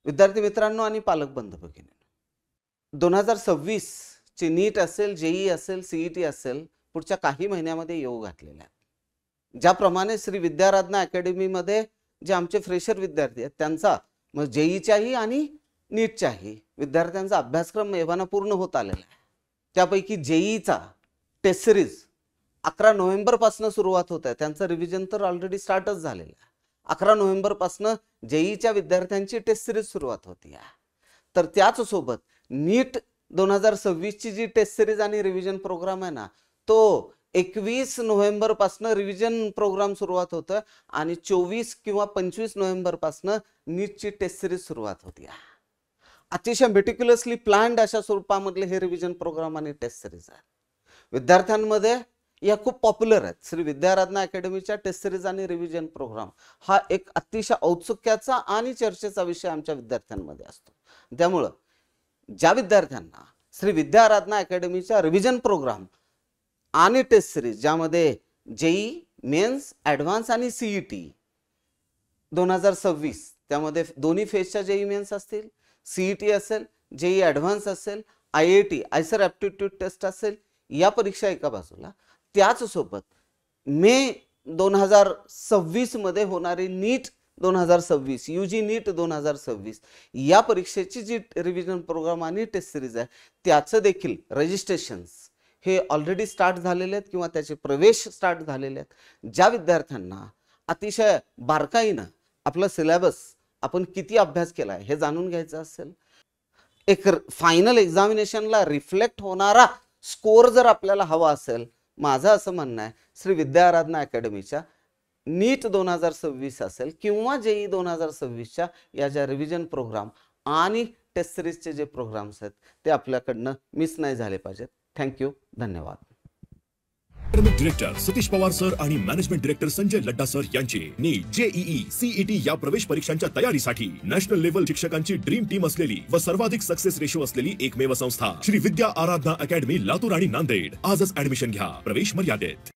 विद्यार्थी मित्रांनो आणि पालक बंधू भगिनी, 2026 ची नीट असेल, जेई असेल, सीईटी असेल, पुढच्या काही महिन्यामध्ये येऊ घातलेला आहे। ज्याप्रमाणे श्री विद्याराधना अकॅडमीमध्ये जे आमचे फ्रेशर विद्यार्थी आहेत त्यांचा मग जेईच्याही आणि नीटच्याही विद्यार्थ्यांचा अभ्यासक्रम एव्हाना पूर्ण होत आलेला आहे। त्यापैकी जेईचा टेस्ट सिरीज 11 नोव्हेंबर पासून सुरुवात होत आहे। त्यांचं रिव्हिजन तर ऑलरेडी स्टार्टच झालेलं आहे। 11 नोव्हेंबर पासून जेईच्या विद्यार्थ्यांची टेस्ट सिरीज सुरुवात होती आहे। तर त्याच सोबत नीट 2026 ची जी टेस्ट सिरीज आणि रिव्हिजन प्रोग्राम आहे ना, तो 21 नोव्हेंबर पासून रिव्हिजन प्रोग्राम सुरुवात होतं आणि 24 किंवा 25 नोव्हेंबर पासून नीटची टेस्ट सिरीज सुरुवात होती आहे। अतिशय मेटिक्युलसली प्लॅन्ड अशा स्वरूपामधले हे रिव्हिजन प्रोग्राम आणि टेस्ट सिरीज आहे। विद्यार्थ्यांमध्ये या खूप पॉप्युलर आहेत। श्री विद्याराधना अकॅडमीच्या टेस्ट सिरीज आणि रिव्हिजन प्रोग्राम हा एक अतिशय औत्सुक्याचा आणि चर्चेचा विषय आमच्या विद्यार्थ्यांमध्ये असतो। त्यामुळे ज्या विद्यार्थ्यांना श्री विद्याराधना अकॅडमीच्या रिव्हिजन प्रोग्राम आणि टेस्ट सिरीज ज्यामध्ये जेई मेन्स, ॲडव्हान्स आणि सीईटी 2026 त्यामध्ये दोन्ही फेजच्या जेई मेन्स असतील, सीईटी असेल, जेई ॲडव्हान्स असेल, आयआयटी आयसर ॲप्टिट्यूड टेस्ट असेल, या परीक्षा एका बाजूला, त्याच सोबत मे 2026 मध्ये होणारी नीट 2026 यूजी नीट 2026 या परीक्षेची जी रिव्हिजन प्रोग्राम आणि टेस्ट सिरीज आहे त्याचं देखील रजिस्ट्रेशन्स हे ऑलरेडी स्टार्ट झालेले आहेत किंवा त्याचे प्रवेश स्टार्ट झालेले आहेत। ज्या विद्यार्थ्यांना अतिशय बारकाईनं आपला सिलेबस आपण किती अभ्यास केलाय हे जाणून घ्यायचं असेल, एक फायनल एक्झामिनेशनला रिफ्लेक्ट होणारा स्कोर जर आपल्याला हवा असेल, माझं असं म्हणणं आहे श्री विद्याराधना अकॅडमीच्या नीट 2026 असेल किंवा जेई 2026च्या या ज्या रिव्हिजन प्रोग्राम आणि टेस्ट सिरीजचे जे प्रोग्राम्स आहेत ते आपल्याकडनं मिस नाही झाले पाहिजेत। थँक्यू, धन्यवाद। Academic director Satish Pawar sir आणि management director Sanjay Ladda sir यांची नीट, जेईई, सीईटी या प्रवेश परीक्षांच्या तयारीसाठी नॅशनल लेव्हल शिक्षकांची ड्रीम टीम असलेली व सर्वाधिक सक्सेस रेशो असलेली एकमेव संस्था श्री विद्या आराधना अकॅडमी लातूर आणि नांदेड। आजच ऍडमिशन घ्या, प्रवेश मर्यादित।